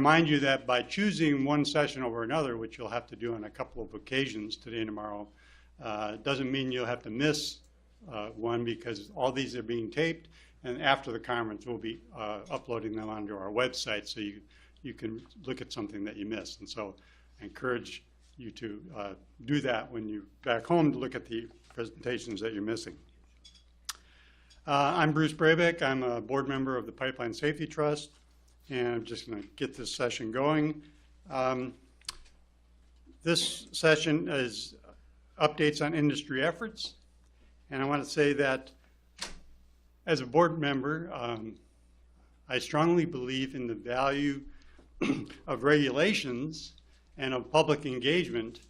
remind you that by choosing one session over another, which you'll have to do on a couple of occasions today and tomorrow, doesn't mean you'll have to miss one, because all these are being taped, and after the conference we'll be uploading them onto our website, so you can look at something that you missed. And so I encourage you to do that when you're back home, to look at the presentations that you're missing. I'm Bruce Brabeck. I'm a board member of the Pipeline Safety Trust, and I'm just going to get this session going. This session is updates on industry efforts, and I want to say that as a board member, I strongly believe in the value of regulations and of public engagement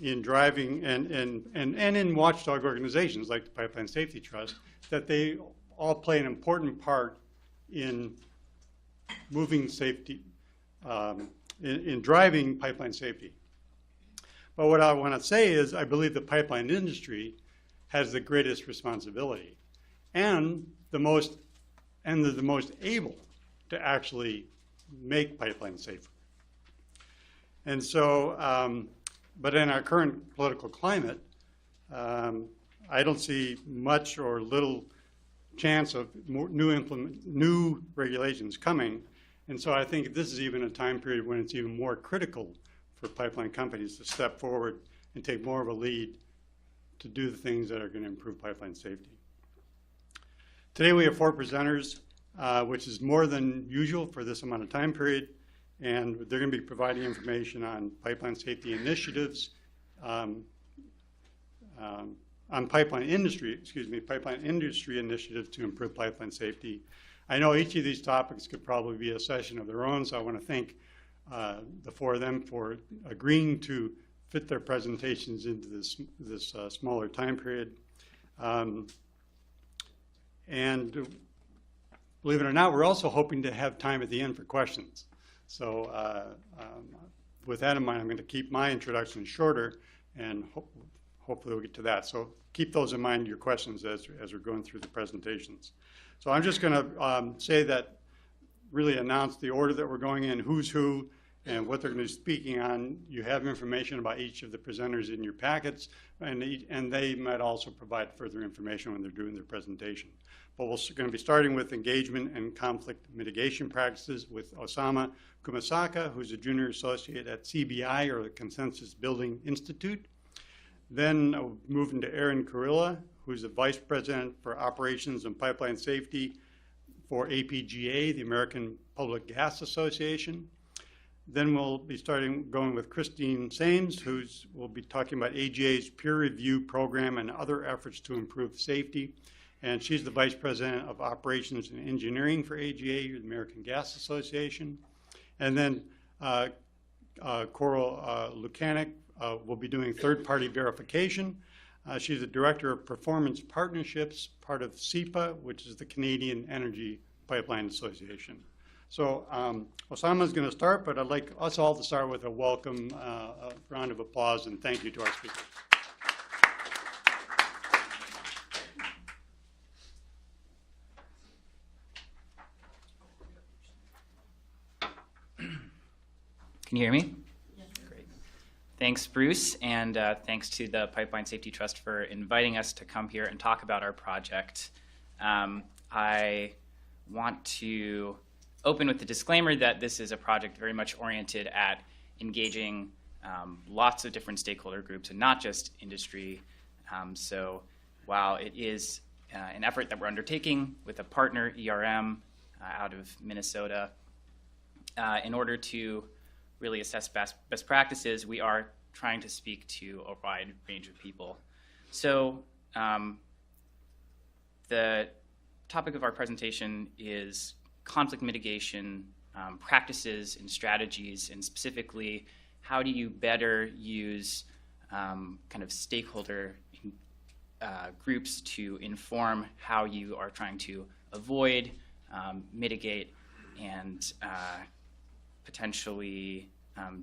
in driving and in watchdog organizations like the Pipeline Safety Trust, that they all play an important part in moving safety, in driving pipeline safety. But what I want to say is I believe the pipeline industry has the greatest responsibility and the most able to actually make pipelines safer. And so, but in our current political climate, I don't see much or little chance of new regulations coming. And so I think this is even a time period when it's even more critical for pipeline companies to step forward and take more of a lead to do the things that are going to improve pipeline safety. Today we have 4 presenters, which is more than usual for this amount of time period. And they're going to be providing information on pipeline safety initiatives, on pipeline industry initiatives to improve pipeline safety. I know each of these topics could probably be a session of their own, so I want to thank the 4 of them for agreeing to fit their presentations into this smaller time period. And believe it or not, we're also hoping to have time at the end for questions. So with that in mind, I'm going to keep my introduction shorter, and hopefully we'll get to that. So keep those in mind, your questions, as we're going through the presentations. So I'm just going to say that, really announce the order that we're going in, who's who, and what they're going to be speaking on. You have information about each of the presenters in your packets, and they might also provide further information when they're doing their presentation. But we're going to be starting with engagement and conflict mitigation practices with Osamu Kumasaka, who's a junior associate at CBI, or the Consensus Building Institute. Then moving to Erin Kurilla, who's the vice president for operations and pipeline safety for APGA, the American Public Gas Association. Then we'll be going with Christine Sames, will be talking about AGA's peer review program and other efforts to improve safety. And she's the Vice President of Operations and Engineering for AGA, the American Gas Association. And then Lukaniuk will be doing third-party verification. She's the Director of Performance Partnerships, part of CEPA, which is the Canadian Energy Pipeline Association. So Osamu is going to start, but I'd like us all to start with a welcome, a round of applause, and thank you to our speakers. Can you hear me? Yes. Great. Thanks, Bruce, and thanks to the Pipeline Safety Trust for inviting us to come here and talk about our project. I want to open with the disclaimer that this is a project very much oriented at engaging lots of different stakeholder groups and not just industry. So while it is an effort that we're undertaking with a partner, ERM, out of Minnesota, in order to really assess best practices, we are trying to speak to a wide range of people. So the topic of our presentation is conflict mitigation practices and strategies, and specifically, how do you better use kind of stakeholder groups to inform how you are trying to avoid, mitigate, and potentially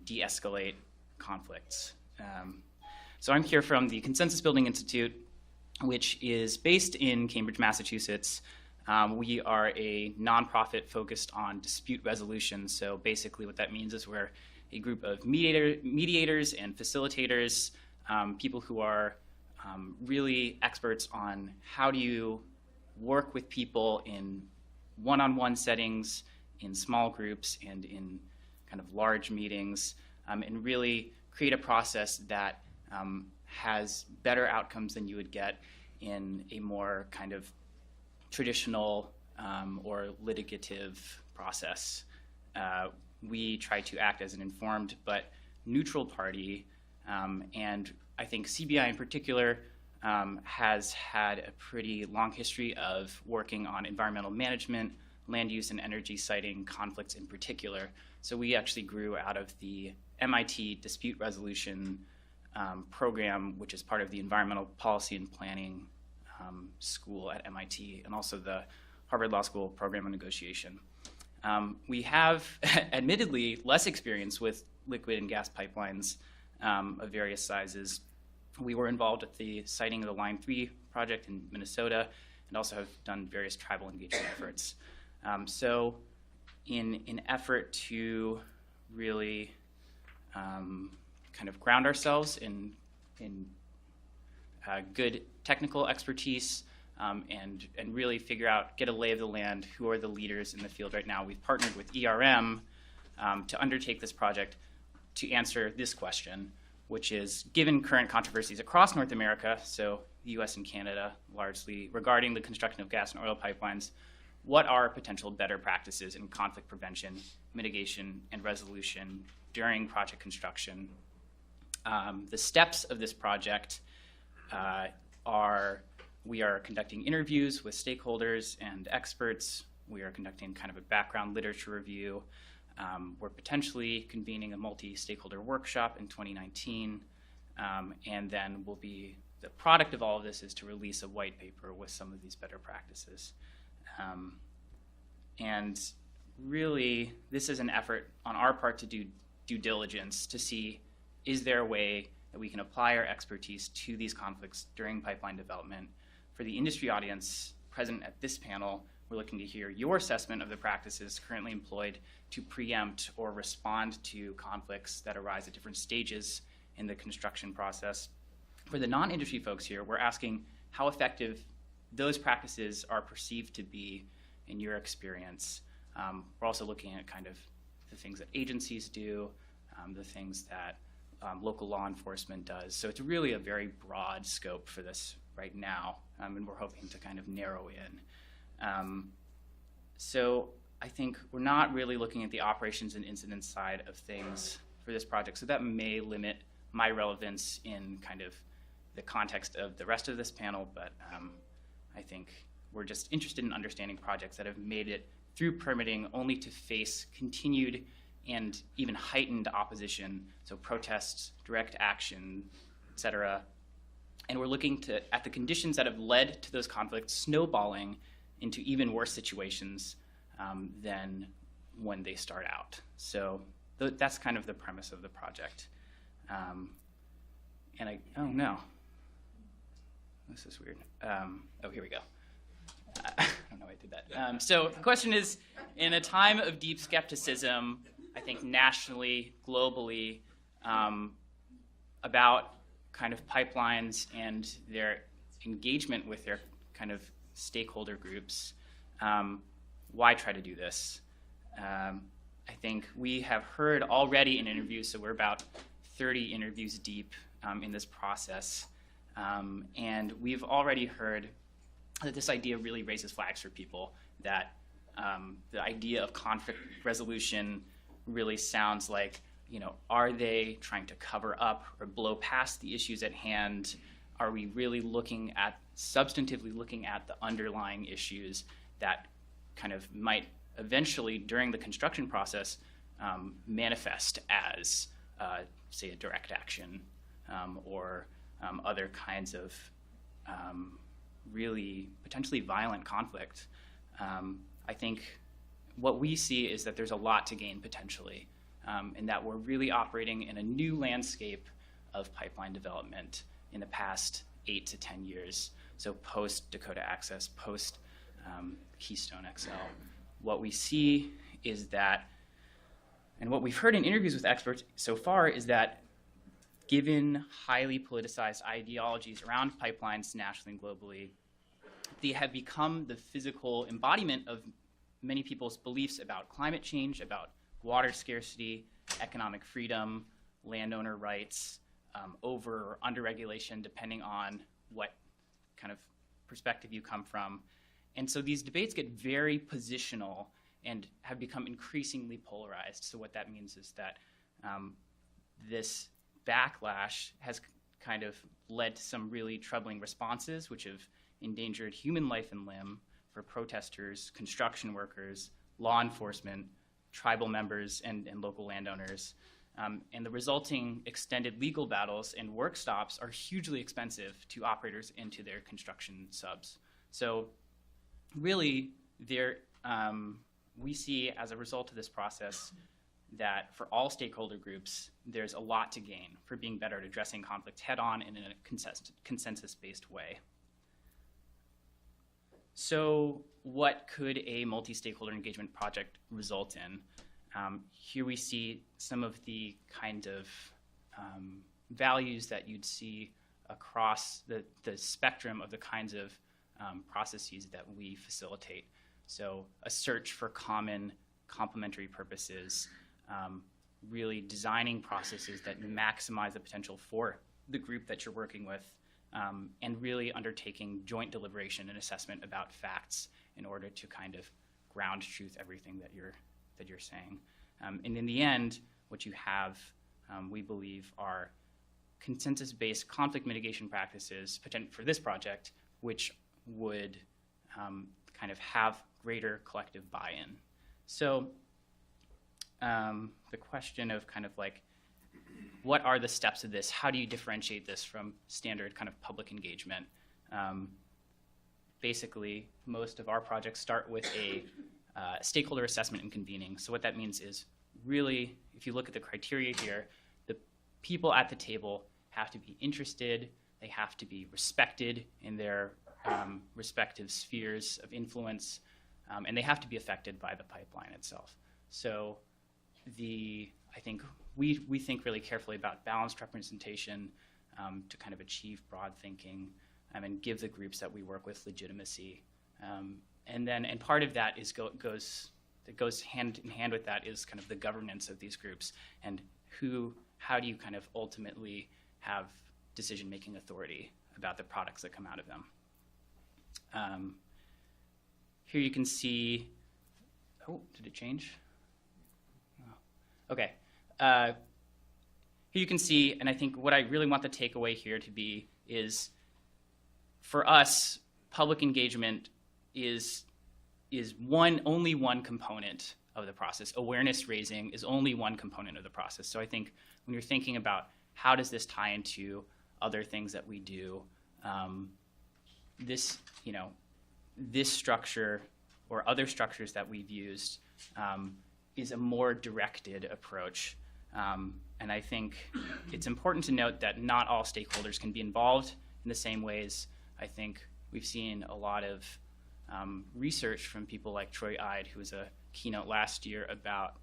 de-escalate conflicts. So I'm here from the Consensus Building Institute, which is based in Cambridge, Massachusetts, We are a nonprofit focused on dispute resolution. So basically what that means is we're a group of mediators and facilitators, people who are really experts on how do you work with people in one-on-one settings, in small groups, and in kind of large meetings, and really create a process that has better outcomes than you would get in a more kind of traditional or litigative process. We try to act as an informed but neutral party, and I think CBI in particular has had a pretty long history of working on environmental management, land use and energy siting conflicts in particular. So we actually grew out of the MIT dispute resolution program, which is part of the environmental policy and planning school at MIT, and also the Harvard Law School program on negotiation. We have admittedly less experience with liquid and gas pipelines of various sizes. We were involved with the siting of the Line 3 project in Minnesota, and also have done various tribal engagement efforts. So in an effort to really kind of ground ourselves in good technical expertise and really figure out, get a lay of the land, who are the leaders in the field right now. We've partnered with ERM to undertake this project to answer this question, which is, given current controversies across North America, so the US and Canada largely, regarding the construction of gas and oil pipelines, what are potential better practices in conflict prevention, mitigation, and resolution during project construction? The steps of this project are, we are conducting interviews with stakeholders and experts. We are conducting kind of a background literature review. We're potentially convening a multi-stakeholder workshop in 2019. And then the product of all of this is to release a white paper with some of these better practices. And really, this is an effort on our part to do due diligence to see, is there a way that we can apply our expertise to these conflicts during pipeline development? For the industry audience present at this panel, we're looking to hear your assessment of the practices currently employed to preempt or respond to conflicts that arise at different stages in the construction process. For the non-industry folks here, we're asking how effective those practices are perceived to be in your experience. We're also looking at kind of the things that agencies do, the things that local law enforcement does. So it's really a very broad scope for this right now, and we're hoping to kind of narrow in. So I think we're not really looking at the operations and incidents side of things for this project, so that may limit my relevance in kind of the context of the rest of this panel, but I think we're just interested in understanding projects that have made it through permitting only to face continued and even heightened opposition, so protests, direct action, et cetera. And we're looking at the conditions that have led to those conflicts snowballing into even worse situations than when they start out. So that's kind of the premise of the project. Oh no, this is weird. Oh, here we go. I don't know why I did that. So the question is, in a time of deep skepticism, I think nationally, globally, about kind of pipelines and their engagement with their kind of stakeholder groups, why try to do this? I think we have heard already in interviews, so we're about 30 interviews deep in this process, and we've already heard that this idea really raises flags for people, that the idea of conflict resolution really sounds like, are they trying to cover up or blow past the issues at hand? Are we really substantively looking at the underlying issues that kind of might eventually, during the construction process, manifest as, say, a direct action or other kinds of really potentially violent conflict? I think what we see is that there's a lot to gain potentially, and that we're really operating in a new landscape of pipeline development in the past 8 to 10 years. So post Dakota Access, post Keystone XL. What we see is that, and what we've heard in interviews with experts so far, is that given highly politicized ideologies around pipelines nationally and globally, they have become the physical embodiment of many people's beliefs about climate change, about water scarcity, economic freedom, landowner rights, over or under regulation, depending on what kind of perspective you come from. And so these debates get very positional and have become increasingly polarized. So what that means is that this backlash has kind of led to some really troubling responses, which have endangered human life and limb for protesters, construction workers, law enforcement, tribal members, and local landowners. And the resulting extended legal battles and work stops are hugely expensive to operators and to their construction subs. So really, we see as a result of this process that for all stakeholder groups, there's a lot to gain for being better at addressing conflict head-on and in a consensus-based way. So what could a multi-stakeholder engagement project result in? Here we see some of the kind of values that you'd see across the spectrum of the kinds of processes that we facilitate. So a search for common complementary purposes, really designing processes that maximize the potential for the group that you're working with, and really undertaking joint deliberation and assessment about facts in order to kind of ground truth everything that you're saying. And in the end, what you have, we believe, are consensus-based conflict mitigation practices for this project, which would kind of have greater collective buy-in. So the question of kind of like, what are the steps of this? How do you differentiate this from standard kind of public engagement? Basically, most of our projects start with a stakeholder assessment and convening. So what that means is really, if you look at the criteria here, the people at the table have to be interested, they have to be respected in their respective spheres of influence, and they have to be affected by the pipeline itself. So I think we think really carefully about balanced representation to kind of achieve broad thinking and give the groups that we work with legitimacy. And part of that goes hand in hand with that is kind of the governance of these groups and how do you kind of ultimately have decision-making authority about the products that come out of them. Here you can see, oh, did it change? Oh. Okay. Here you can see, and I think what I really want the takeaway here to be is, for us, public engagement is only one component of the process. Awareness raising is only one component of the process. So I think when you're thinking about how does this tie into other things that we do, this structure or other structures that we've used is a more directed approach. And I think it's important to note that not all stakeholders can be involved in the same ways. I think we've seen a lot of research from people like Troy Ide, who was a keynote last year about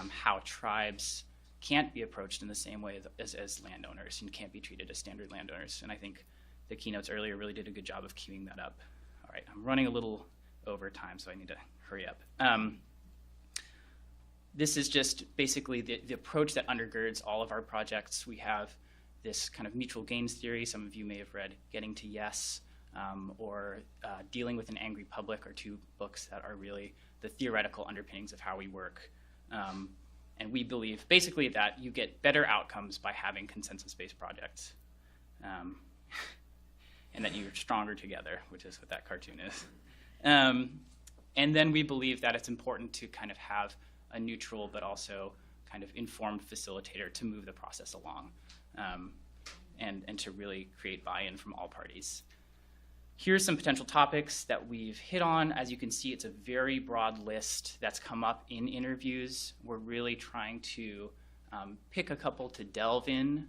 how tribes can't be approached in the same way as landowners and can't be treated as standard landowners. And I think the keynotes earlier really did a good job of queuing that up. All right, I'm running a little over time, so I need to hurry up. This is just basically the approach that undergirds all of our projects. We have this kind of mutual gains theory. Some of you may have read Getting to Yes or Dealing with an Angry Public, are two books that are really the theoretical underpinnings of how we work. And we believe basically that you get better outcomes by having consensus-based projects. And that you're stronger together, which is what that cartoon is. And then we believe that it's important to kind of have a neutral but also kind of informed facilitator to move the process along and to really create buy-in from all parties. Here's some potential topics that we've hit on. As you can see, it's a very broad list that's come up in interviews. We're really trying to pick a couple to delve in,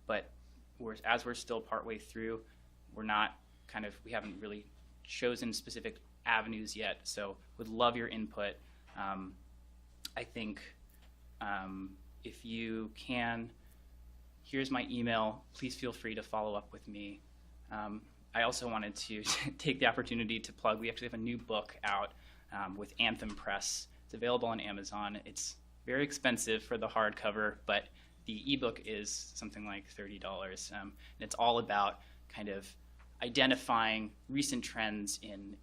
but as we're still partway through, we haven't really chosen specific avenues yet, so would love your input. I think if you can, here's my email. Please feel free to follow up with me. I also wanted to take the opportunity to plug, we actually have a new book out with Anthem Press. It's available on Amazon. It's very expensive for the hardcover, but the ebook is something like $30. And it's all about kind of identifying recent trends in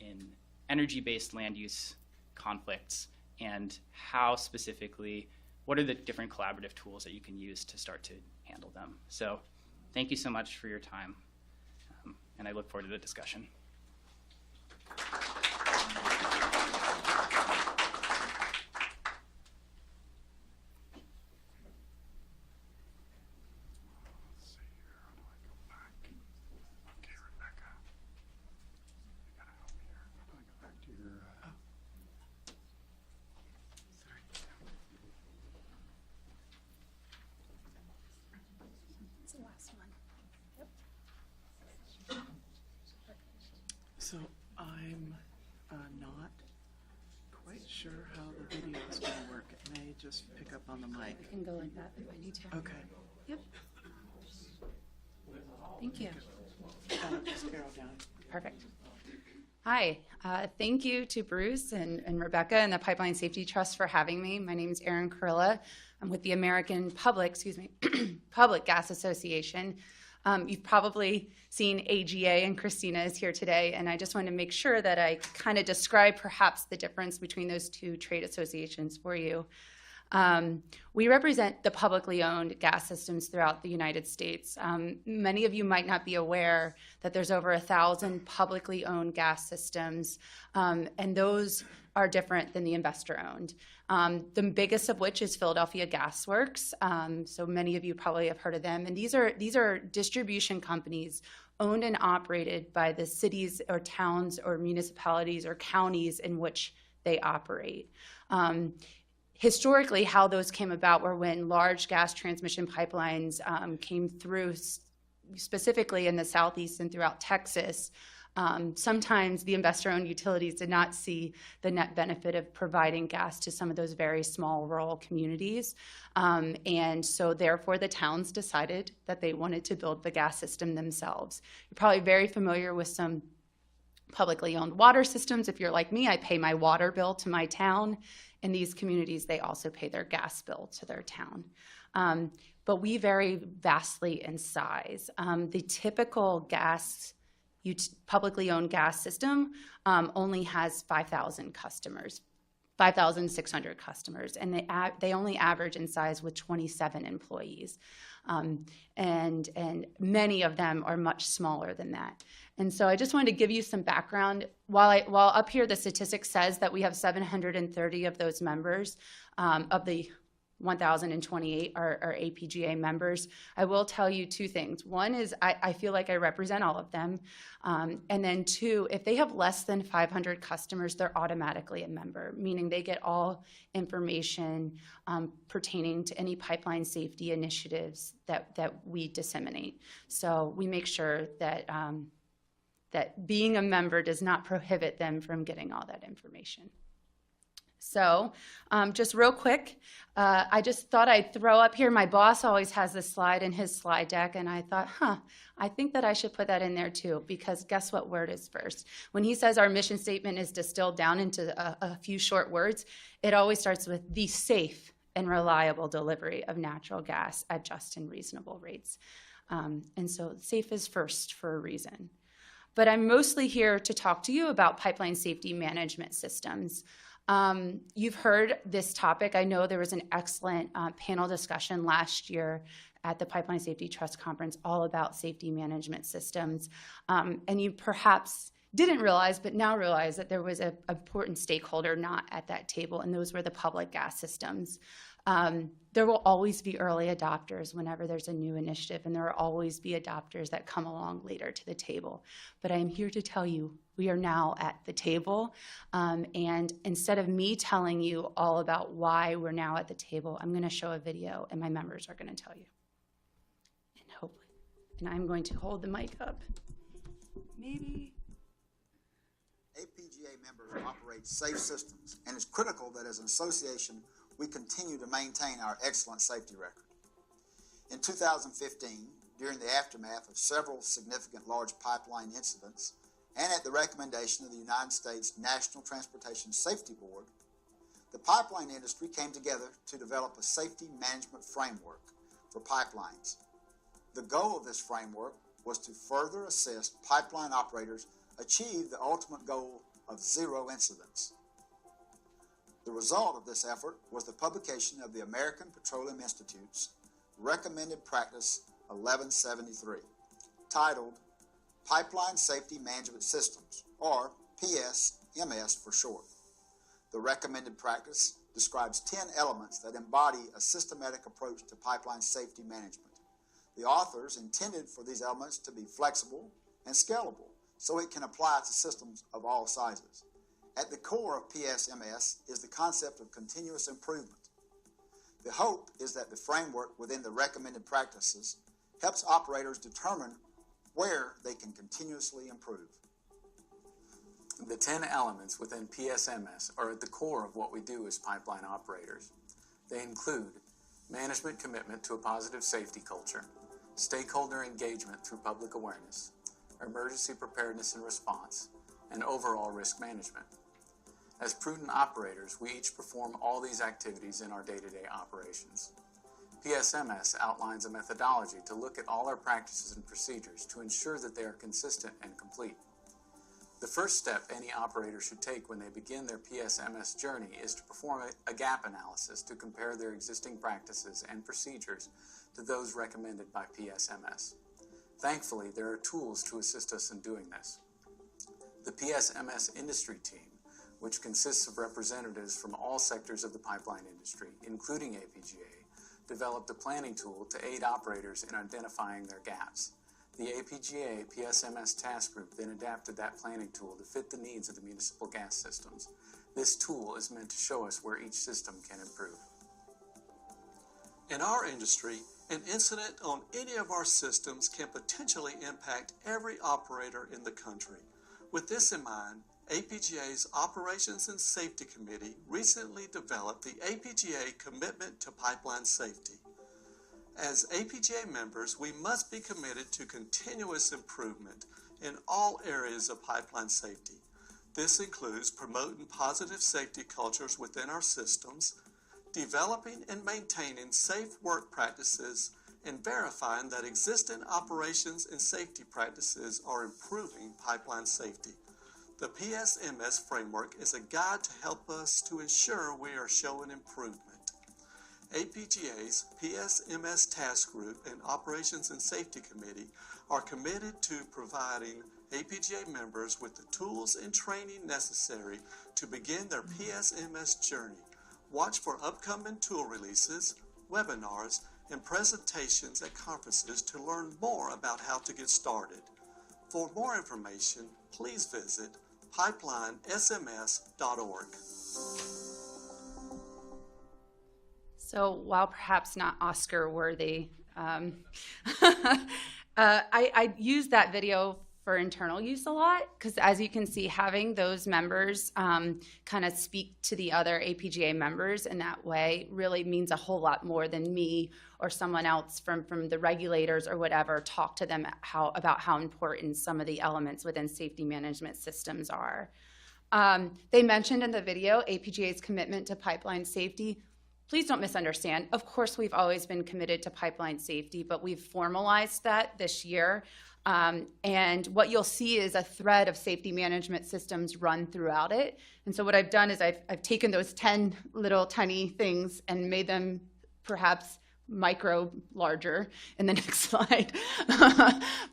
energy-based land use conflicts and how specifically, what are the different collaborative tools that you can use to start to handle them. So thank you so much for your time, and I look forward to the discussion. So I'm not quite sure how the video is going to work. It may just pick up on the mic. I can go like that if I need to. Okay. Yep. Thank you. Just arrow down. Perfect. Hi. Thank you to Bruce and Rebecca and the Pipeline Safety Trust for having me. My name is Erin Kurilla. I'm with the American Public Gas Association. You've probably seen AGA, and Christina is here today, and I just want to make sure that I kind of describe perhaps the difference between those two trade associations for you. We represent the publicly owned gas systems throughout the United States. Many of you might not be aware that there's over 1,000 publicly owned gas systems, and those are different than the investor-owned. The biggest of which is Philadelphia Gas Works. So many of you probably have heard of them. And these are distribution companies owned and operated by the cities or towns or municipalities or counties in which they operate. Historically, how those came about were when large gas transmission pipelines came through, specifically in the Southeast and throughout Texas. Sometimes the investor-owned utilities did not see the net benefit of providing gas to some of those very small rural communities. And so therefore the towns decided that they wanted to build the gas system themselves. You're probably very familiar with some publicly owned water systems. If you're like me, I pay my water bill to my town. In these communities, they also pay their gas bill to their town. But we vary vastly in size. The typical publicly owned gas system only has 5,000 customers, 5,600 customers, and they only average in size with 27 employees. And many of them are much smaller than that. And so I just wanted to give you some background. While up here the statistic says that we have 730 of those members, of the 1,028 are APGA members, I will tell you two things. One is I feel like I represent all of them. And then two, if they have less than 500 customers, they're automatically a member, meaning they get all information pertaining to any pipeline safety initiatives that we disseminate. So we make sure that, that being a member does not prohibit them from getting all that information. So just real quick, I just thought I'd throw up here, my boss always has this slide in his slide deck, and I thought, I think that I should put that in there too, because guess what word is first? When he says our mission statement is distilled down into a few short words, it always starts with the safe and reliable delivery of natural gas at just and reasonable rates. And so safe is first for a reason. But I'm mostly here to talk to you about pipeline safety management systems. You've heard this topic. I know there was an excellent panel discussion last year at the Pipeline Safety Trust Conference all about safety management systems. And you perhaps didn't realize, but now realize that there was an important stakeholder not at that table, and those were the public gas systems. There will always be early adopters whenever there's a new initiative, and there will always be adopters that come along later to the table. But I am here to tell you, we are now at the table, and instead of me telling you all about why we're now at the table, I'm going to show a video, and my members are going to tell you. And hopefully, and I'm going to hold the mic up. Maybe APGA members operate safe systems, and it's critical that as an association, we continue to maintain our excellent safety record. In 2015, during the aftermath of several significant large pipeline incidents, and at the recommendation of the United States National Transportation Safety Board, the pipeline industry came together to develop a safety management framework for pipelines. The goal of this framework was to further assist pipeline operators achieve the ultimate goal of zero incidents. The result of this effort was the publication of the American Petroleum Institute's Recommended Practice 1173, titled Pipeline Safety Management Systems, or PSMS for short. The recommended practice describes 10 elements that embody a systematic approach to pipeline safety management. The authors intended for these elements to be flexible and scalable, so it can apply to systems of all sizes. At the core of PSMS is the concept of continuous improvement. The hope is that the framework within the recommended practices helps operators determine where they can continuously improve. The 10 elements within PSMS are at the core of what we do as pipeline operators. They include management commitment to a positive safety culture, stakeholder engagement through public awareness, emergency preparedness and response, and overall risk management. As prudent operators, we each perform all these activities in our day-to-day operations. PSMS outlines a methodology to look at all our practices and procedures to ensure that they are consistent and complete. The first step any operator should take when they begin their PSMS journey is to perform a gap analysis to compare their existing practices and procedures to those recommended by PSMS. Thankfully, there are tools to assist us in doing this. The PSMS industry team, which consists of representatives from all sectors of the pipeline industry, including APGA, developed a planning tool to aid operators in identifying their gaps. The APGA PSMS task group then adapted that planning tool to fit the needs of the municipal gas systems. This tool is meant to show us where each system can improve. In our industry, an incident on any of our systems can potentially impact every operator in the country. With this in mind, APGA's Operations and Safety Committee recently developed the APGA Commitment to Pipeline Safety. As APGA members, we must be committed to continuous improvement in all areas of pipeline safety. This includes promoting positive safety cultures within our systems, developing and maintaining safe work practices, and verifying that existing operations and safety practices are improving pipeline safety. The PSMS framework is a guide to help us to ensure we are showing improvement. APGA's PSMS Task Group and Operations and Safety Committee are committed to providing APGA members with the tools and training necessary to begin their PSMS journey. Watch for upcoming tool releases, webinars, and presentations at conferences to learn more about how to get started. For more information, please visit pipeline.sms.org. So while perhaps not Oscar worthy, I use that video for internal use a lot because, as you can see, having those members kind of speak to the other APGA members in that way really means a whole lot more than me or someone else from the regulators or whatever talk to them about how important some of the elements within safety management systems are. They mentioned in the video APGA's commitment to pipeline safety. Please don't misunderstand. Of course, we've always been committed to pipeline safety, but we've formalized that this year. And what you'll see is a thread of safety management systems run throughout it. And so what I've done is I've taken those 10 little tiny things and made them perhaps micro larger in the next slide.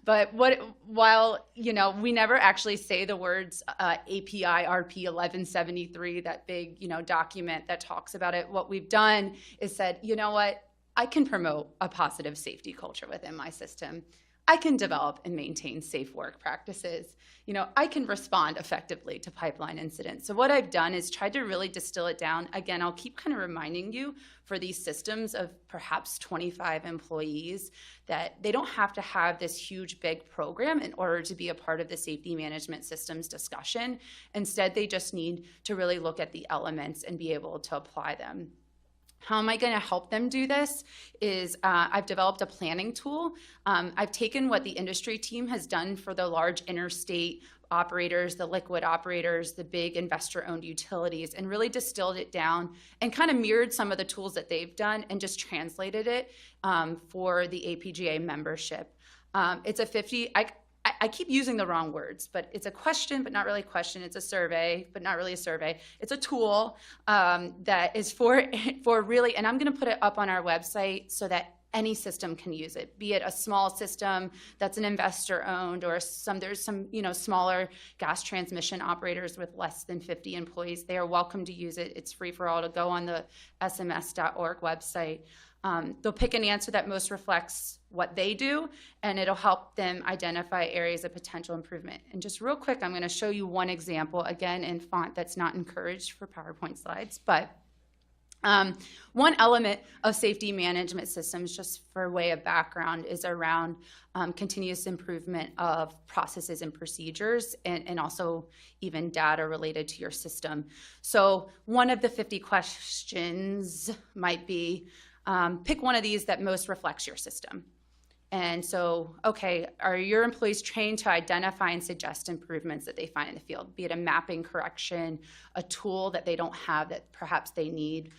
But while we never actually say the words API RP 1173, that big document that talks about it, what we've done is said, you know what, I can promote a positive safety culture within my system. I can develop and maintain safe work practices. You know, I can respond effectively to pipeline incidents. So what I've done is tried to really distill it down. Again, I'll keep kind of reminding you for these systems of perhaps 25 employees that they don't have to have this huge, big program in order to be a part of the safety management systems discussion. Instead, they just need to really look at the elements and be able to apply them. How am I going to help them do this is I've developed a planning tool. I've taken what the industry team has done for the large interstate operators, the liquid operators, the big investor-owned utilities, and really distilled it down and kind of mirrored some of the tools that they've done and just translated it for the APGA membership. It's a 50, I keep using the wrong words, but it's a question, but not really a question. It's a survey, but not really a survey. It's a tool that is for really, and I'm going to put it up on our website so that any system can use it, be it a small system that's an investor owned or there's some, you know, smaller gas transmission operators with less than 50 employees. They are welcome to use it. It's free for all to go on the sms.org website. They'll pick an answer that most reflects what they do, and it'll help them identify areas of potential improvement. And just real quick, I'm going to show you one example, again, in font that's not encouraged for PowerPoint slides. But one element of safety management systems, just for way of background, is around continuous improvement of processes and procedures, and also even data related to your system. So one of the 50 questions might be, pick one of these that most reflects your system. And so, okay, are your employees trained to identify and suggest improvements that they find in the field, be it a mapping correction, a tool that they don't have that perhaps they need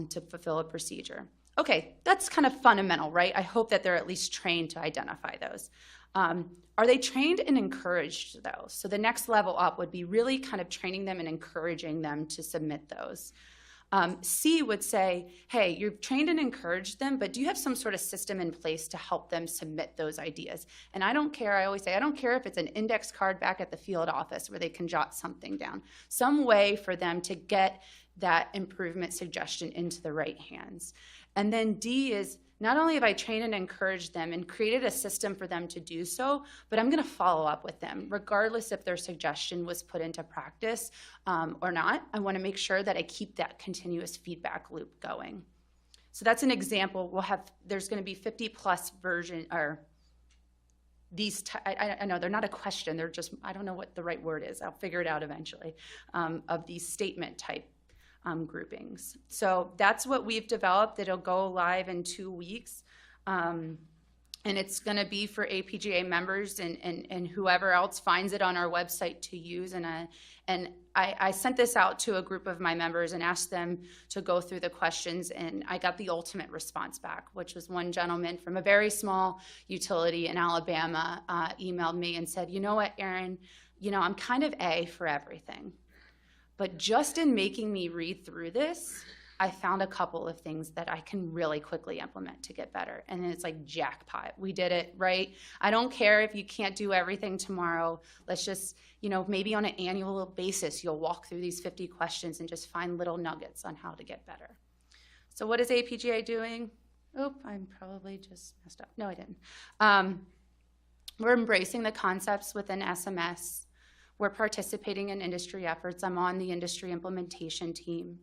to fulfill a procedure? Okay, that's kind of fundamental, right? I hope that they're at least trained to identify those. Are they trained and encouraged, though? So the next level up would be really kind of training them and encouraging them to submit those. C would say, hey, you've trained and encouraged them, but do you have some sort of system in place to help them submit those ideas? And I don't care, I always say, I don't care if it's an index card back at the field office where they can jot something down. Some way for them to get that improvement suggestion into the right hands. And then D is, not only have I trained and encouraged them and created a system for them to do so, but I'm going to follow up with them, regardless if their suggestion was put into practice or not. I want to make sure that I keep that continuous feedback loop going. So that's an example. There's going to be 50 plus version, or these, I know they're not a question, they're just, I don't know what the right word is. I'll figure it out eventually, of these statement type groupings. So that's what we've developed. It'll go live in 2 weeks. And it's going to be for APGA members and whoever else finds it on our website to use. And I sent this out to a group of my members and asked them to go through the questions, and I got the ultimate response back, which was one gentleman from a very small utility in Alabama emailed me and said, you know what, Erin, you know, I'm kind of A for everything. But just in making me read through this, I found a couple of things that I can really quickly implement to get better. And then it's like jackpot. We did it, right? I don't care if you can't do everything tomorrow. Let's just, you know, maybe on an annual basis, you'll walk through these 50 questions and just find little nuggets on how to get better. So what is APGA doing? Oh, I probably just messed up. No, I didn't. We're embracing the concepts within SMS. We're participating in industry efforts. I'm on the industry implementation team.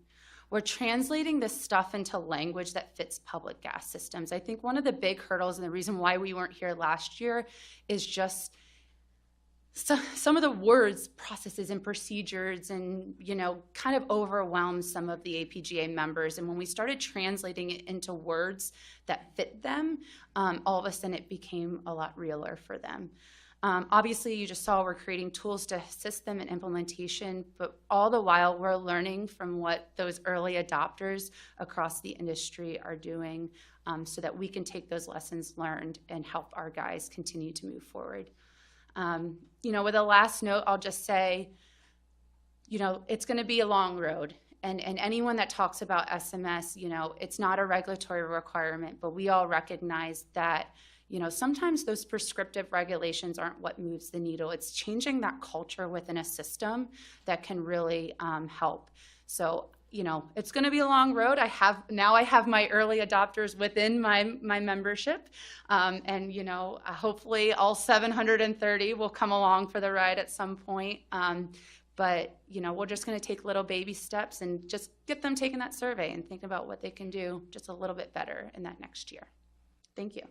We're translating this stuff into language that fits public gas systems. I think one of the big hurdles and the reason why we weren't here last year is just some of the words, processes, and procedures, and, you know, kind of overwhelmed some of the APGA members. And when we started translating it into words that fit them, all of a sudden it became a lot realer for them. Obviously, you just saw we're creating tools to assist them in implementation, but all the while we're learning from what those early adopters across the industry are doing so that we can take those lessons learned and help our guys continue to move forward. You know, with a last note, I'll just say, you know, it's going to be a long road. And anyone that talks about SMS, you know, it's not a regulatory requirement, but we all recognize that, you know, sometimes those prescriptive regulations aren't what moves the needle. It's changing that culture within a system that can really help. So you know, it's going to be a long road. I have my early adopters within my membership. And, you know, hopefully all 730 will come along for the ride at some point. But, you know, we're just going to take little baby steps and just get them taking that survey and think about what they can do just a little bit better in that next year. Thank you.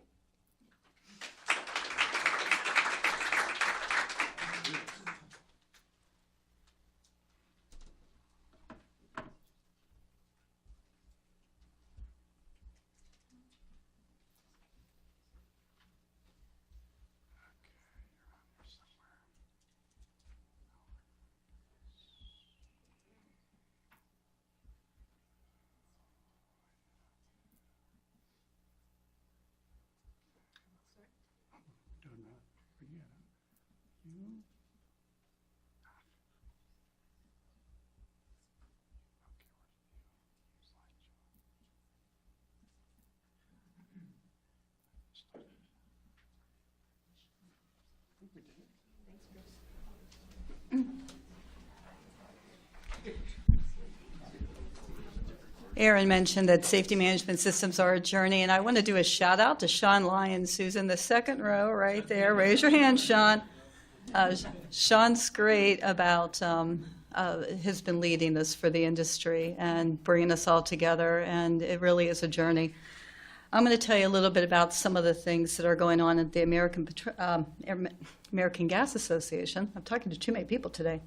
Erin mentioned that safety management systems are a journey, and I want to do a shout out to Sean Lyons, who's in the second row right there. Raise your hand, Sean. Sean's great about, has been leading this for the industry and bringing us all together, and it really is a journey. I'm going to tell you a little bit about some of the things that are going on at the American Gas Association. I'm talking to too many people today.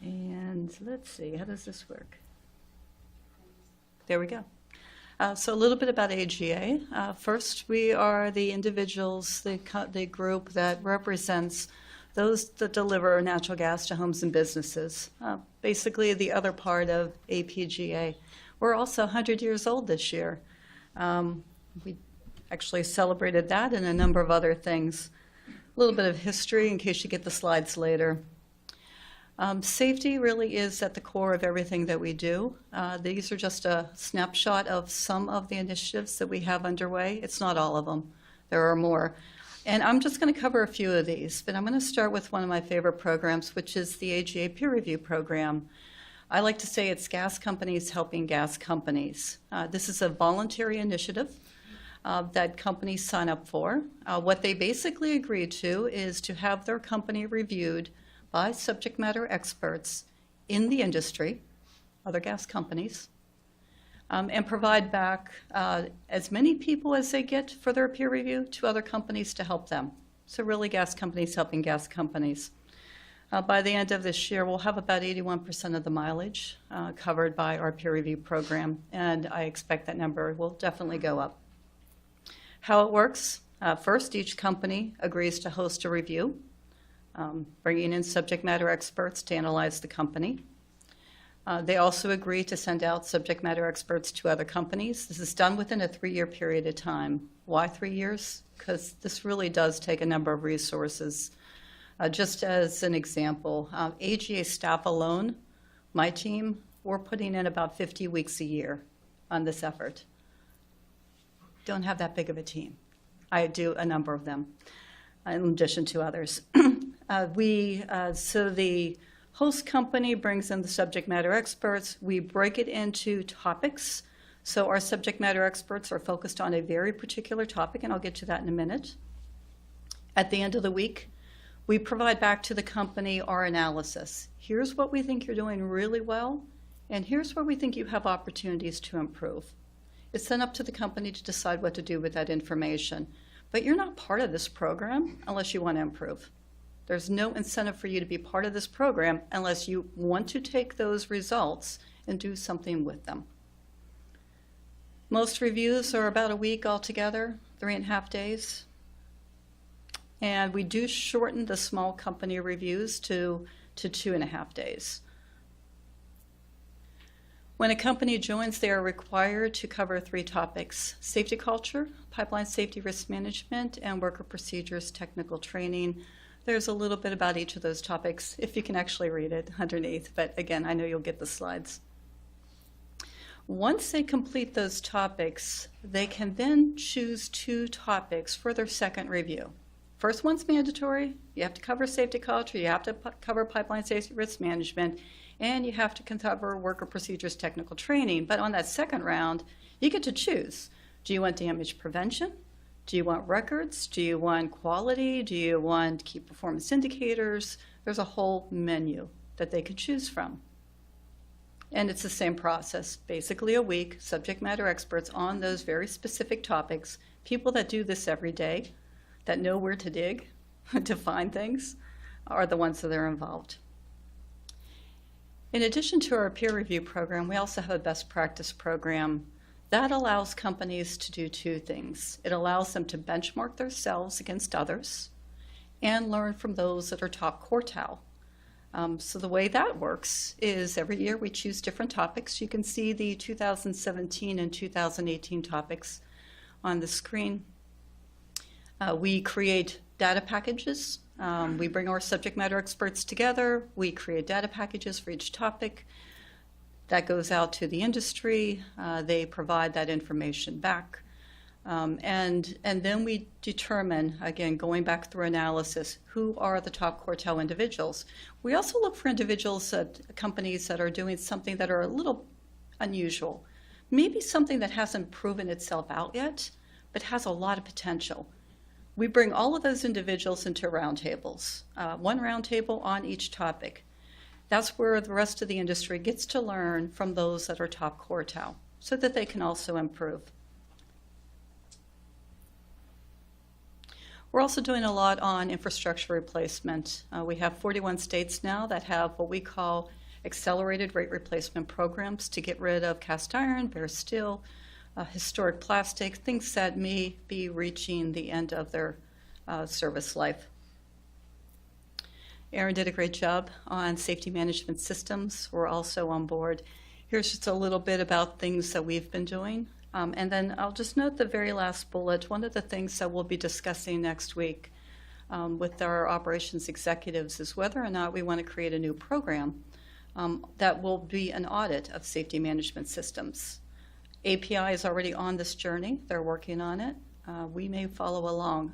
And let's see, how does this work? There we go. So a little bit about AGA. First, we are the individuals, the group that represents those that deliver natural gas to homes and businesses. Basically, the other part of APGA. We're also 100 years old this year. We actually celebrated that and a number of other things. A little bit of history in case you get the slides later. Safety really is at the core of everything that we do. These are just a snapshot of some of the initiatives that we have underway. It's not all of them. There are more. And I'm just going to cover a few of these, but I'm going to start with one of my favorite programs, which is the AGA peer review program. I like to say it's gas companies helping gas companies. This is a voluntary initiative that companies sign up for. What they basically agree to is to have their company reviewed by subject matter experts in the industry, other gas companies, and provide back as many people as they get for their peer review to other companies to help them. So really gas companies helping gas companies. By the end of this year, we'll have about 81% of the mileage covered by our peer review program, and I expect that number will definitely go up. How it works, first, each company agrees to host a review, bringing in subject matter experts to analyze the company. They also agree to send out subject matter experts to other companies. This is done within a 3-year period of time. Why 3 years? Because this really does take a number of resources. Just as an example, AGA staff alone, my team, we're putting in about 50 weeks a year on this effort. Don't have that big of a team. I do a number of them, in addition to others. So the host company brings in the subject matter experts. We break it into topics. So our subject matter experts are focused on a very particular topic, and I'll get to that in a minute. At the end of the week, we provide back to the company our analysis. Here's what we think you're doing really well, and here's where we think you have opportunities to improve. It's then up to the company to decide what to do with that information. But you're not part of this program unless you want to improve. There's no incentive for you to be part of this program unless you want to take those results and do something with them. Most reviews are about a week altogether, 3.5 days. And we do shorten the small company reviews to 2.5 days. When a company joins, they are required to cover 3 topics: safety culture, pipeline safety risk management, and worker procedures technical training. There's a little bit about each of those topics, if you can actually read it underneath, but again, I know you'll get the slides. Once they complete those topics, they can then choose 2 topics for their second review. First one's mandatory. You have to cover safety culture, you have to cover pipeline safety risk management, and you have to cover worker procedures technical training. But on that second round, you get to choose. Do you want damage prevention? Do you want records? Do you want quality? Do you want key performance indicators? There's a whole menu that they could choose from. And it's the same process, basically a week, subject matter experts on those very specific topics, people that do this every day, that know where to dig to find things, are the ones that are involved. In addition to our peer review program, we also have a best practice program that allows companies to do two things. It allows them to benchmark themselves against others and learn from those that are top quartile. So the way that works is every year we choose different topics. You can see the 2017 and 2018 topics on the screen. We create data packages. We bring our subject matter experts together. We create data packages for each topic. That goes out to the industry. They provide that information back. And then we determine, again, going back through analysis, who are the top quartile individuals. We also look for individuals at companies that are doing something that are a little unusual, maybe something that hasn't proven itself out yet, but has a lot of potential. We bring all of those individuals into roundtables, one roundtable on each topic. That's where the rest of the industry gets to learn from those that are top quartile so that they can also improve. We're also doing a lot on infrastructure replacement. We have 41 states now that have what we call accelerated rate replacement programs to get rid of cast iron, bare steel, historic plastic, things that may be reaching the end of their service life. Erin did a great job on safety management systems. We're also on board. Here's just a little bit about things that we've been doing. And then I'll just note the very last bullet. One of the things that we'll be discussing next week with our operations executives is whether or not we want to create a new program that will be an audit of safety management systems. API is already on this journey. They're working on it. We may follow along.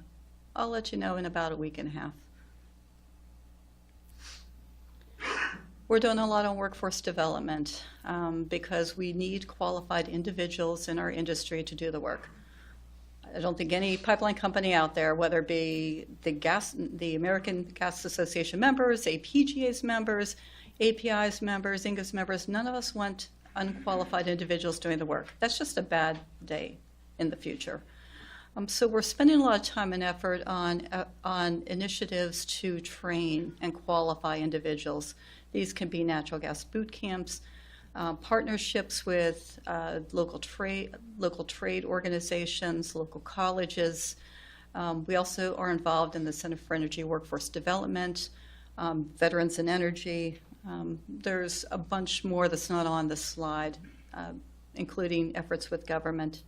I'll let you know in about a week and a half. We're doing a lot on workforce development because we need qualified individuals in our industry to do the work. I don't think any pipeline company out there, whether it be the American Gas Association members, APGA's members, API's members, INGA's members, none of us want unqualified individuals doing the work. That's just a bad day in the future. So we're spending a lot of time and effort on initiatives to train and qualify individuals. These can be natural gas boot camps, partnerships with local trade organizations, local colleges. We also are involved in the Center for Energy Workforce Development, Veterans in Energy. There's a bunch more that's not on this slide, including efforts with government.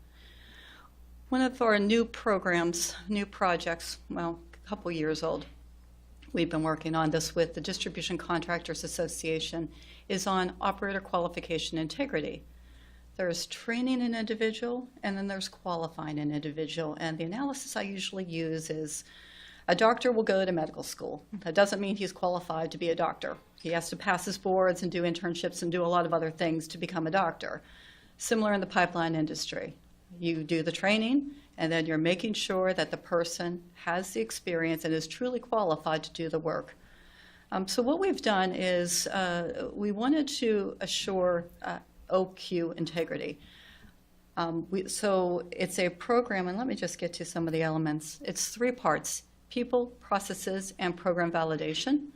One of our new programs, new projects, well, a couple years old, we've been working on this with the Distribution Contractors Association, is on operator qualification integrity. There's training an individual, and then there's qualifying an individual. And the analysis I usually use is a doctor will go to medical school. That doesn't mean he's qualified to be a doctor. He has to pass his boards and do internships and do a lot of other things to become a doctor. Similar in the pipeline industry. You do the training, and then you're making sure that the person has the experience and is truly qualified to do the work. So what we've done is we wanted to assure OQ integrity. So it's a program, and let me just get to some of the elements. It's 3 parts: people, processes, and program validation.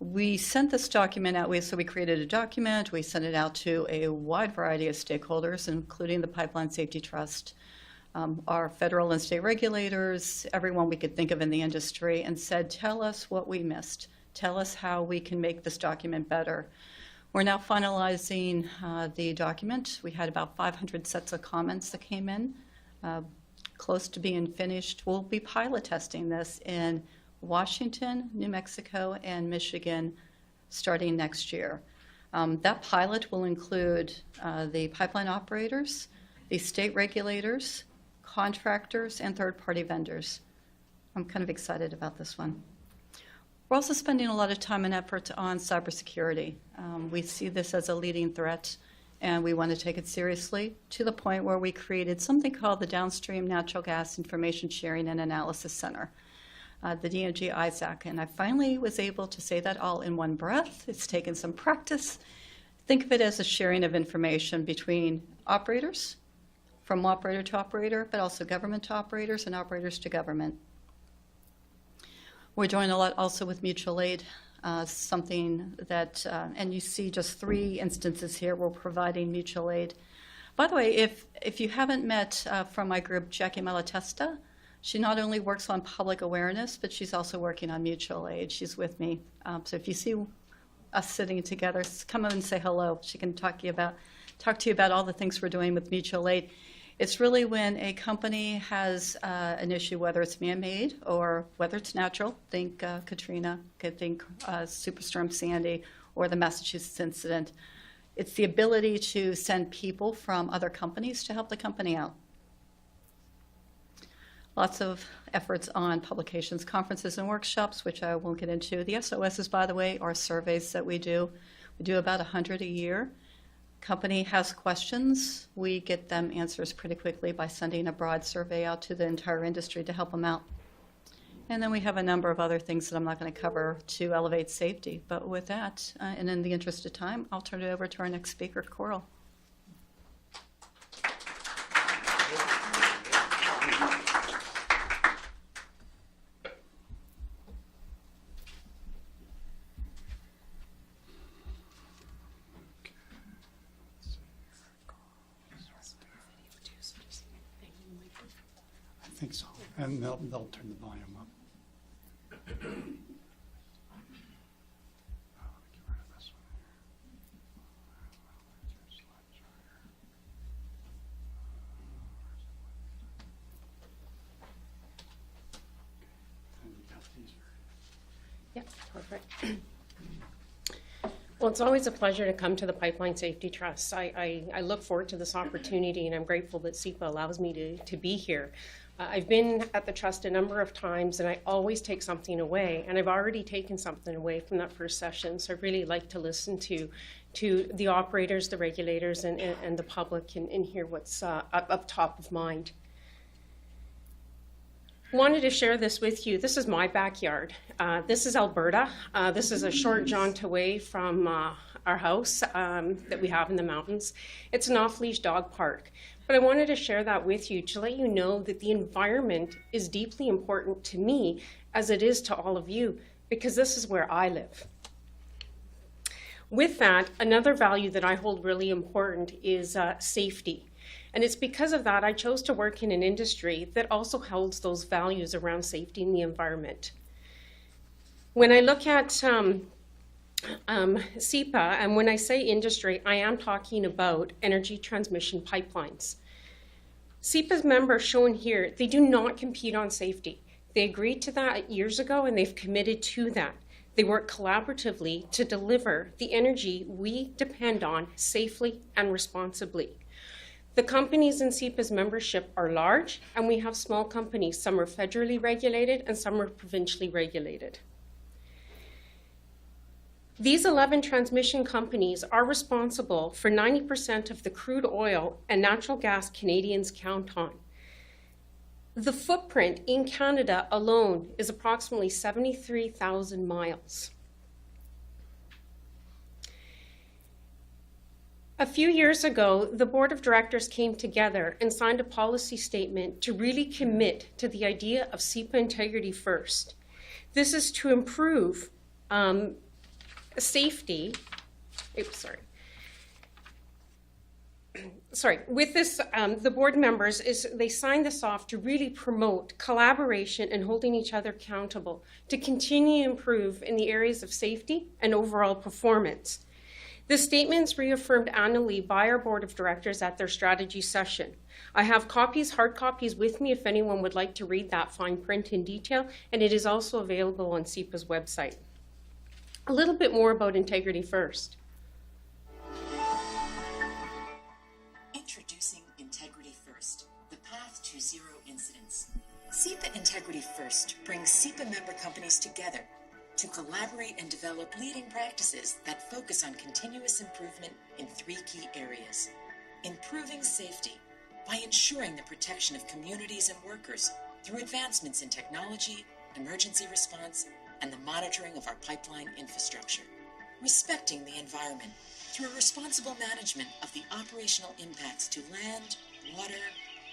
We sent this document out, so we created a document, we sent it out to a wide variety of stakeholders, including the Pipeline Safety Trust, our federal and state regulators, everyone we could think of in the industry, and said, tell us what we missed. Tell us how we can make this document better. We're now finalizing the document. We had about 500 sets of comments that came in, close to being finished. We'll be pilot testing this in Washington, New Mexico, and Michigan starting next year. That pilot will include the pipeline operators, the state regulators, contractors, and third-party vendors. I'm kind of excited about this one. We're also spending a lot of time and effort on cybersecurity. We see this as a leading threat, and we want to take it seriously to the point where we created something called the Downstream Natural Gas Information Sharing and Analysis Center, the DNG ISAC. And I finally was able to say that all in one breath. It's taken some practice. Think of it as a sharing of information between operators, from operator to operator, but also government to operators and operators to government. We're doing a lot also with mutual aid, something that, and you see just 3 instances here, we're providing mutual aid. By the way, if you haven't met from my group, Jackie Malatesta, she not only works on public awareness, but she's also working on mutual aid. She's with me. So if you see us sitting together, come up and say hello. She can talk to you about all the things we're doing with mutual aid. It's really when a company has an issue, whether it's man-made or whether it's natural, think Katrina, think Superstorm Sandy, or the Massachusetts incident. It's the ability to send people from other companies to help the company out. Lots of efforts on publications, conferences, and workshops, which I won't get into. The SOSs, by the way, are surveys that we do. We do about 100 a year. Company has questions, we get them answers pretty quickly by sending a broad survey out to the entire industry to help them out. And then we have a number of other things that I'm not going to cover to elevate safety. But with that, and in the interest of time, I'll turn it over to our next speaker, Coral. I think so, and they'll turn the volume up. Yeah, perfect. Well, it's always a pleasure to come to the Pipeline Safety Trust. I look forward to this opportunity, and I'm grateful that CEPA allows me to be here. I've been at the Trust a number of times, and I always take something away, and I've already taken something away from that first session, so I really like to listen to the operators, the regulators, and the public, and hear what's up top of mind. Wanted to share this with you. This is my backyard. This is Alberta. This is a short jaunt away from our house that we have in the mountains. It's an off-leash dog park. But I wanted to share that with you to let you know that the environment is deeply important to me as it is to all of you, because this is where I live. With that, another value that I hold really important is safety. And it's because of that I chose to work in an industry that also holds those values around safety and the environment. When I look at CEPA, and when I say industry, I am talking about energy transmission pipelines. CEPA's members shown here, they do not compete on safety. They agreed to that years ago, and they've committed to that. They work collaboratively to deliver the energy we depend on safely and responsibly. The companies in CEPA's membership are large, and we have small companies. Some are federally regulated and some are provincially regulated. These 11 transmission companies are responsible for 90% of the crude oil and natural gas Canadians count on. The footprint in Canada alone is approximately 73,000 miles. A few years ago, the board of directors came together and signed a policy statement to really commit to the idea of CEPA integrity first. This is to improve safety. With this, the board members, they signed this off to really promote collaboration and holding each other accountable to continue to improve in the areas of safety and overall performance. The statement's reaffirmed annually by our board of directors at their strategy session. I have copies, hard copies with me if anyone would like to read that fine print in detail, and it is also available on CEPA's website. A little bit more about Integrity First. Introducing Integrity First, the path to zero incidents. CEPA Integrity First brings CEPA member companies together to collaborate and develop leading practices that focus on continuous improvement in 3 key areas. Improving safety by ensuring the protection of communities and workers through advancements in technology, emergency response, and the monitoring of our pipeline infrastructure. Respecting the environment through responsible management of the operational impacts to land, water,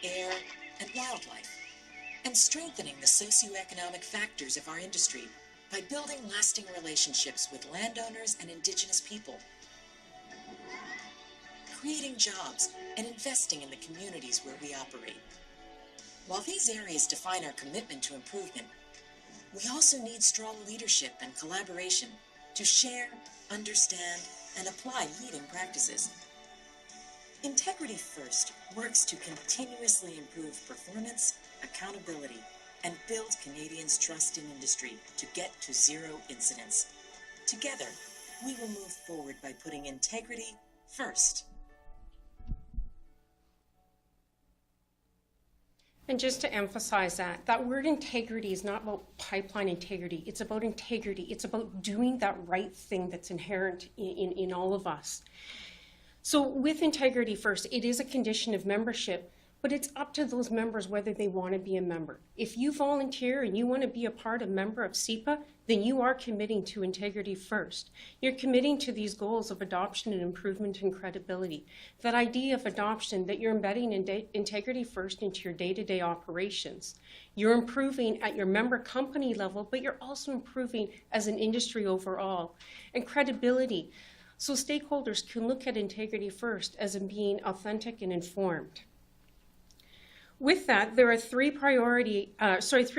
air, and wildlife. And strengthening the socioeconomic factors of our industry by building lasting relationships with landowners and indigenous people. Creating jobs and investing in the communities where we operate. While these areas define our commitment to improvement, we also need strong leadership and collaboration to share, understand, and apply leading practices. Integrity First works to continuously improve performance, accountability, and build Canadians' trust in industry to get to zero incidents. Together, we will move forward by putting integrity first. And just to emphasize that word integrity is not about pipeline integrity. It's about integrity. It's about doing that right thing that's inherent in all of us. So with Integrity First, it is a condition of membership, but it's up to those members whether they want to be a member. If you volunteer and you want to be a member of CEPA, then you are committing to Integrity First. You're committing to these goals of adoption and improvement and credibility. That idea of adoption, that you're embedding Integrity First into your day-to-day operations. You're improving at your member company level, but you're also improving as an industry overall. And credibility, so stakeholders can look at Integrity First as in being authentic and informed. With that, there are three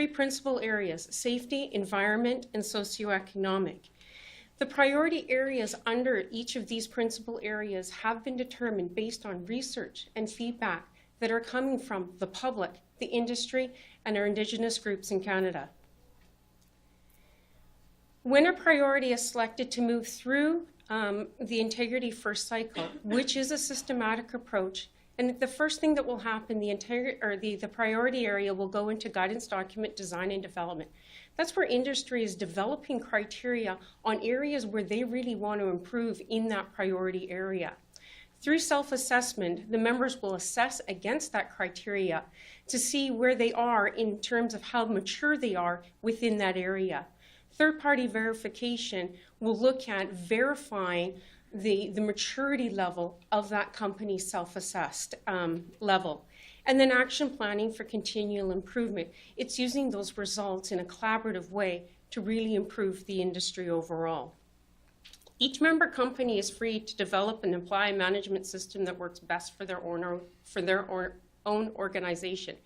principal areas: safety, environment, and socioeconomic. The priority areas under each of these principal areas have been determined based on research and feedback that are coming from the public, the industry, and our Indigenous groups in Canada. When a priority is selected to move through the Integrity First cycle, which is a systematic approach, and the first thing that will happen, the priority area will go into guidance document design and development. That's where industry is developing criteria on areas where they really want to improve in that priority area. Through self-assessment, the members will assess against that criteria to see where they are in terms of how mature they are within that area. Third-party verification will look at verifying the maturity level of that company's self-assessed level. And then action planning for continual improvement. It's using those results in a collaborative way to really improve the industry overall. Each member company is free to develop and apply a management system that works best for their own organization.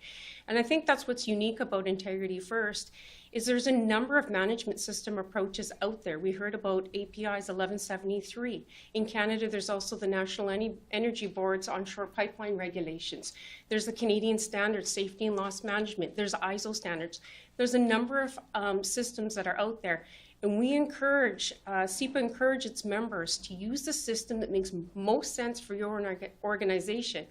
And I think that's what's unique about Integrity First, is there's a number of management system approaches out there. We heard about API's 1173. In Canada, there's also the National Energy Board's onshore pipeline regulations. There's the Canadian Standards, Safety and Loss Management. There's ISO standards. There's a number of systems that are out there. And we encourage, CEPA encourages its members to use the system that makes most sense for your organization.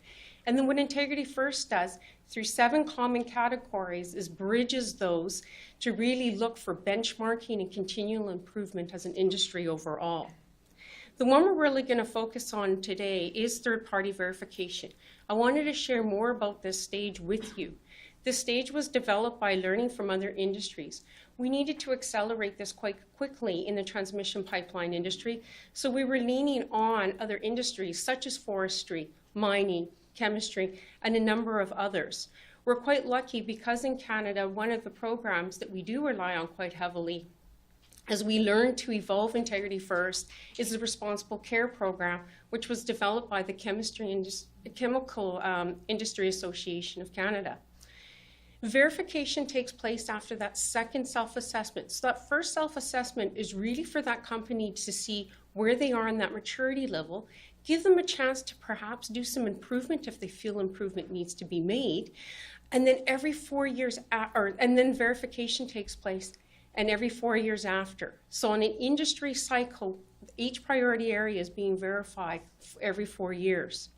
And then what Integrity First does, through 7 common categories, is bridges those to really look for benchmarking and continual improvement as an industry overall. The one we're really going to focus on today is third-party verification. I wanted to share more about this stage with you. This stage was developed by learning from other industries. We needed to accelerate this quite quickly in the transmission pipeline industry, so we were leaning on other industries such as forestry, mining, chemistry, and a number of others. We're quite lucky because in Canada, one of the programs that we do rely on quite heavily as we learn to evolve Integrity First is the Responsible Care Program, which was developed by the Chemical Industry Association of Canada. Verification takes place after that second self-assessment. So that first self-assessment is really for that company to see where they are in that maturity level, give them a chance to perhaps do some improvement if they feel improvement needs to be made. And then every 4 years, and then verification takes place, and every 4 years after. So on an industry cycle, each priority area is being verified every 4 years.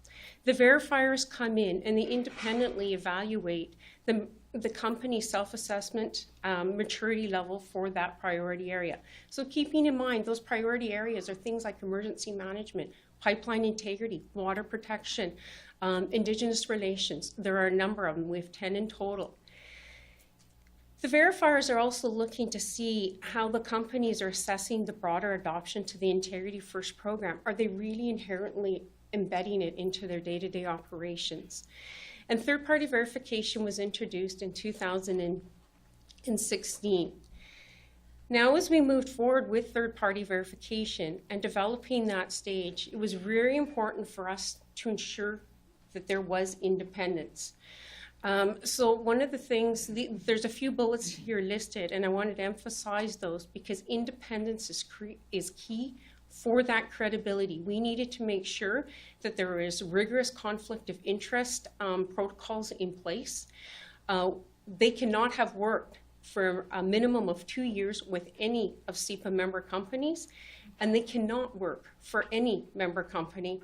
The verifiers come in and they independently evaluate the the company's self-assessment maturity level for that priority area. So keeping in mind, those priority areas are things like emergency management, pipeline integrity, water protection, Indigenous relations. There are a number of them. We have 10 in total. The verifiers are also looking to see how the companies are assessing the broader adoption to the Integrity First program. Are they really inherently embedding it into their day-to-day operations? And third-party verification was introduced in 2016. Now, as we moved forward with third-party verification and developing that stage, it was very important for us to ensure that there was independence. So one of the things, there's a few bullets here listed, and I wanted to emphasize those because independence is key for that credibility. We needed to make sure that there is rigorous conflict of interest protocols in place. They cannot have worked for a minimum of 2 years with any of CEPA member companies, and they cannot work for any member company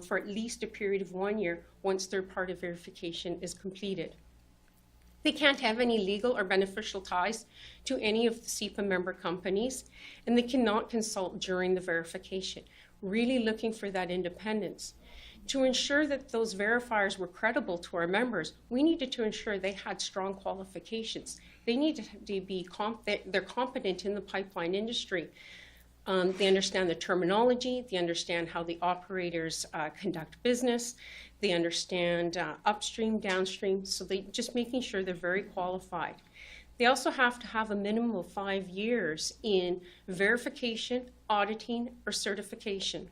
for at least a period of 1 year once third-party verification is completed. They can't have any legal or beneficial ties to any of the CEPA member companies, and they cannot consult during the verification, really looking for that independence. To ensure that those verifiers were credible to our members, we needed to ensure they had strong qualifications. They needed to be they're competent in the pipeline industry. They understand the terminology, they understand how the operators conduct business, they understand upstream, downstream, so they just making sure they're very qualified. They also have to have a minimum of 5 years in verification, auditing, or certification.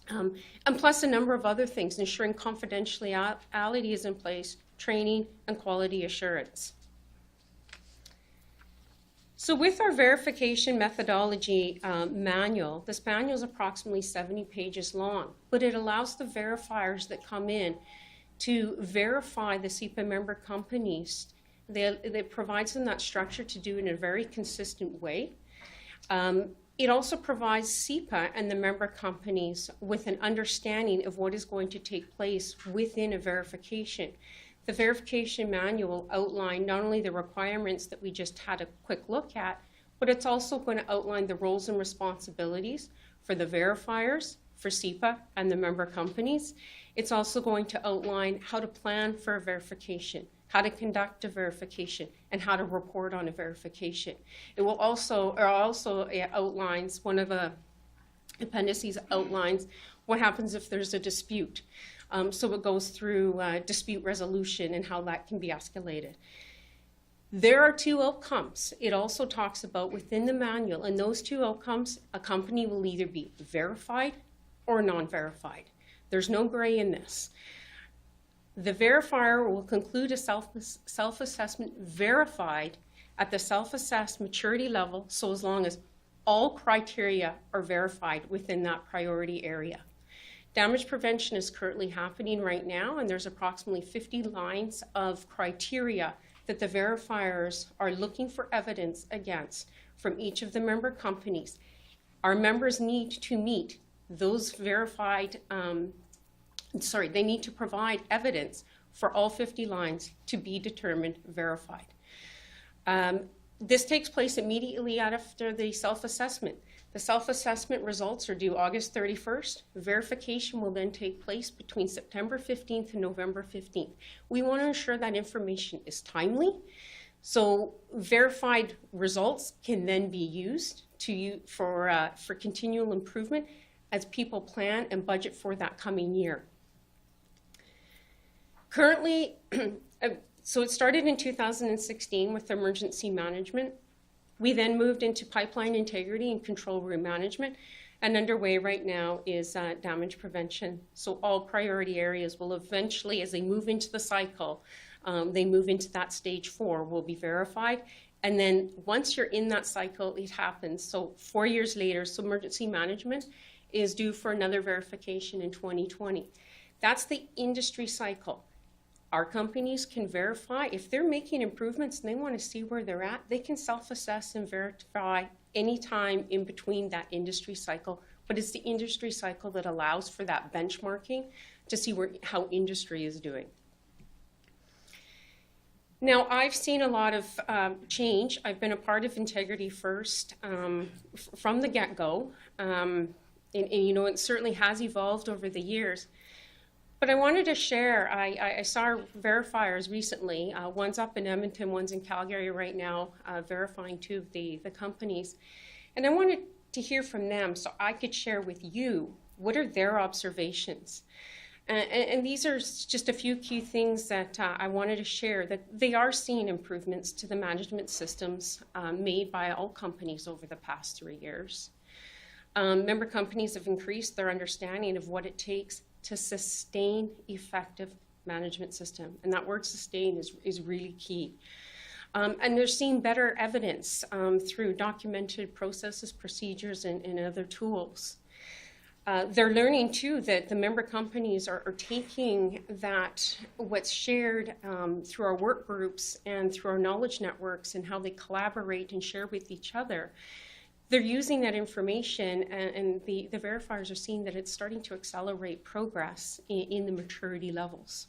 And plus a number of other things, ensuring confidentiality is in place, training, and quality assurance. So with our verification methodology manual, this manual is approximately 70 pages long, but it allows the verifiers that come in to verify the CEPA member companies. It provides them that structure to do it in a very consistent way. It also provides CEPA and the member companies with an understanding of what is going to take place within a verification. The verification manual outlined not only the requirements that we just had a quick look at, but it's also going to outline the roles and responsibilities for the verifiers, for CEPA and the member companies. It's also going to outline how to plan for a verification, how to conduct a verification, and how to report on a verification. It will also outlines, one of the appendices outlines what happens if there's a dispute. So it goes through dispute resolution and how that can be escalated. There are 2 outcomes. It also talks about within the manual, and those 2 outcomes, a company will either be verified or non-verified. There's no gray in this. The verifier will conclude a self-assessment verified at the self-assessed maturity level, so as long as all criteria are verified within that priority area. Damage prevention is currently happening right now, and there's approximately 50 lines of criteria that the verifiers are looking for evidence against from each of the member companies. Our members need to meet those verified, they need to provide evidence for all 50 lines to be determined verified. This takes place immediately after the self-assessment. The self-assessment results are due August 31st. Verification will then take place between September 15th and November 15th. We want to ensure that information is timely, so verified results can then be used for continual improvement as people plan and budget for that coming year. Currently, so it started in 2016 with emergency management. We then moved into pipeline integrity and control room management, and underway right now is damage prevention. So all priority areas will eventually, as they move into the cycle, they move into that stage 4, will be verified. And then once you're in that cycle, it happens. So 4 years later, so emergency management is due for another verification in 2020. That's the industry cycle. Our companies can verify. If they're making improvements and they want to see where they're at, they can self-assess and verify anytime in between that industry cycle. But it's the industry cycle that allows for that benchmarking to see how industry is doing. Now, I've seen a lot of change. I've been a part of Integrity First from the get-go, and you know, it certainly has evolved over the years. But I wanted to share, I saw verifiers recently, one's up in Edmonton, one's in Calgary right now, verifying two of the companies. And I wanted to hear from them so I could share with you what are their observations. And these are just a few key things that I wanted to share, that they are seeing improvements to the management systems made by all companies over the past 3 years. Member companies have increased their understanding of what it takes to sustain effective management system. And that word sustain is really key. And they're seeing better evidence through documented processes, procedures, and other tools. They're learning too that the member companies are taking that, what's shared through our work groups and through our knowledge networks and how they collaborate and share with each other. They're using that information, and the verifiers are seeing that it's starting to accelerate progress in the maturity levels.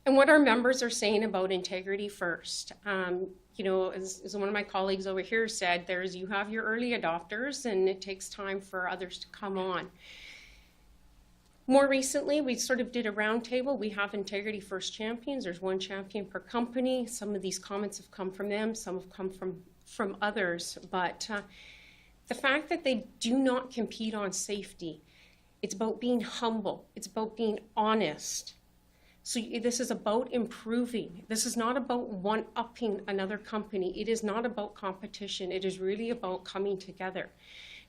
And what our members are saying about Integrity First, you know, as one of my colleagues over here said, you have your early adopters, and it takes time for others to come on. More recently, we sort of did a roundtable. We have Integrity First champions. There's one champion per company. Some of these comments have come from them. Some have come from others, but the fact that they do not compete on safety, it's about being humble, it's about being honest. So this is about improving. This is not about one-upping another company. It is not about competition. It is really about coming together.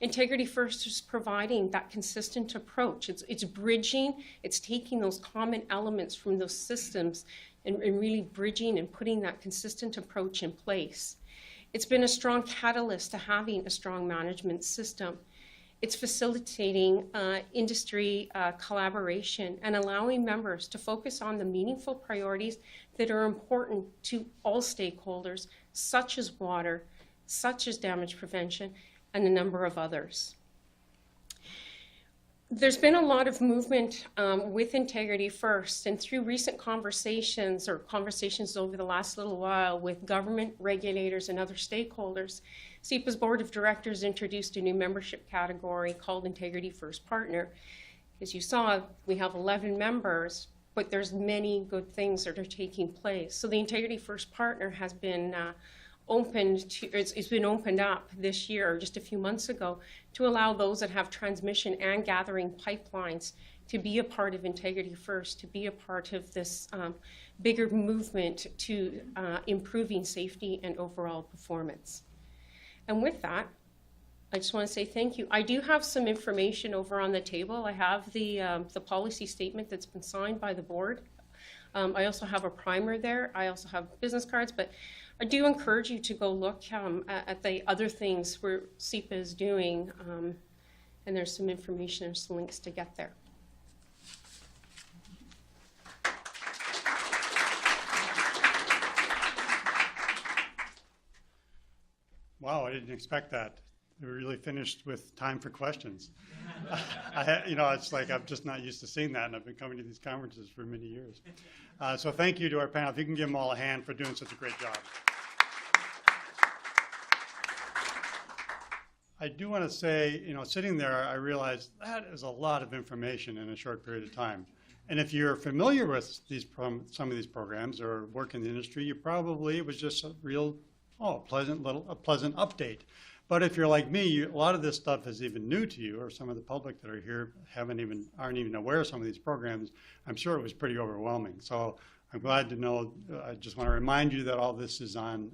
Integrity First is providing that consistent approach. It's bridging, it's taking those common elements from those systems and really bridging and putting that consistent approach in place. It's been a strong catalyst to having a strong management system. It's facilitating industry collaboration and allowing members to focus on the meaningful priorities that are important to all stakeholders, such as water, such as damage prevention, and a number of others. There's been a lot of movement with Integrity First, and through recent conversations over the last little while with government, regulators, and other stakeholders, CEPA's Board of Directors introduced a new membership category called Integrity First Partner. As you saw, we have 11 members, but there's many good things that are taking place. So the Integrity First Partner has been it's been opened up this year, just a few months ago, to allow those that have transmission and gathering pipelines to be a part of Integrity First, to be a part of this bigger movement to improving safety and overall performance. And with that, I just want to say thank you. I do have some information over on the table. I have the policy statement that's been signed by the board. I also have a primer there. I also have business cards, but I do encourage you to go look at the other things where CEPA is doing, and there's some information and some links to get there. Wow, I didn't expect that. We really finished with time for questions. You know, it's like I'm just not used to seeing that, and I've been coming to these conferences for many years. So thank you to our panel. If you can give them all a hand for doing such a great job. I do want to say, you know, sitting there, I realized that is a lot of information in a short period of time. And if you're familiar with some of these programs or work in the industry, you probably, it was just a real, a pleasant update. But if you're like me, a lot of this stuff is even new to you, or some of the public that are here aren't even aware of some of these programs. I'm sure it was pretty overwhelming. So I'm glad to know. I just want to remind you that all this is on.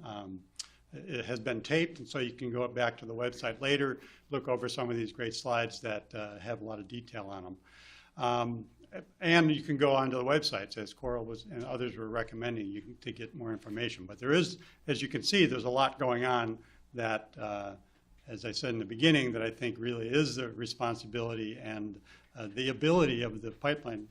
It has been taped, and so you can go back to the website later, look over some of these great slides that have a lot of detail on them. And you can go onto the websites, as Coral and others were recommending, to get more information. But there is, as you can see, there's a lot going on that, as I said in the beginning, that I think really is the responsibility and the ability of the pipeline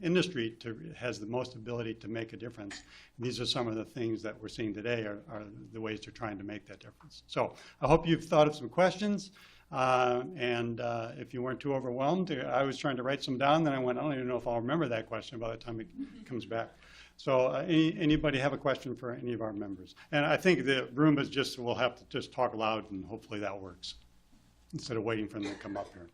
industry has the most ability to make a difference. These are some of the things that we're seeing today are the ways they're trying to make that difference. So I hope you've thought of some questions. If you weren't too overwhelmed, I was trying to write some down, then I went, I don't even know if I'll remember that question by the time it comes back. So anybody have a question for any of our members? And I think the room is just, we'll have to just talk loud and hopefully that works instead of waiting for them to come up here.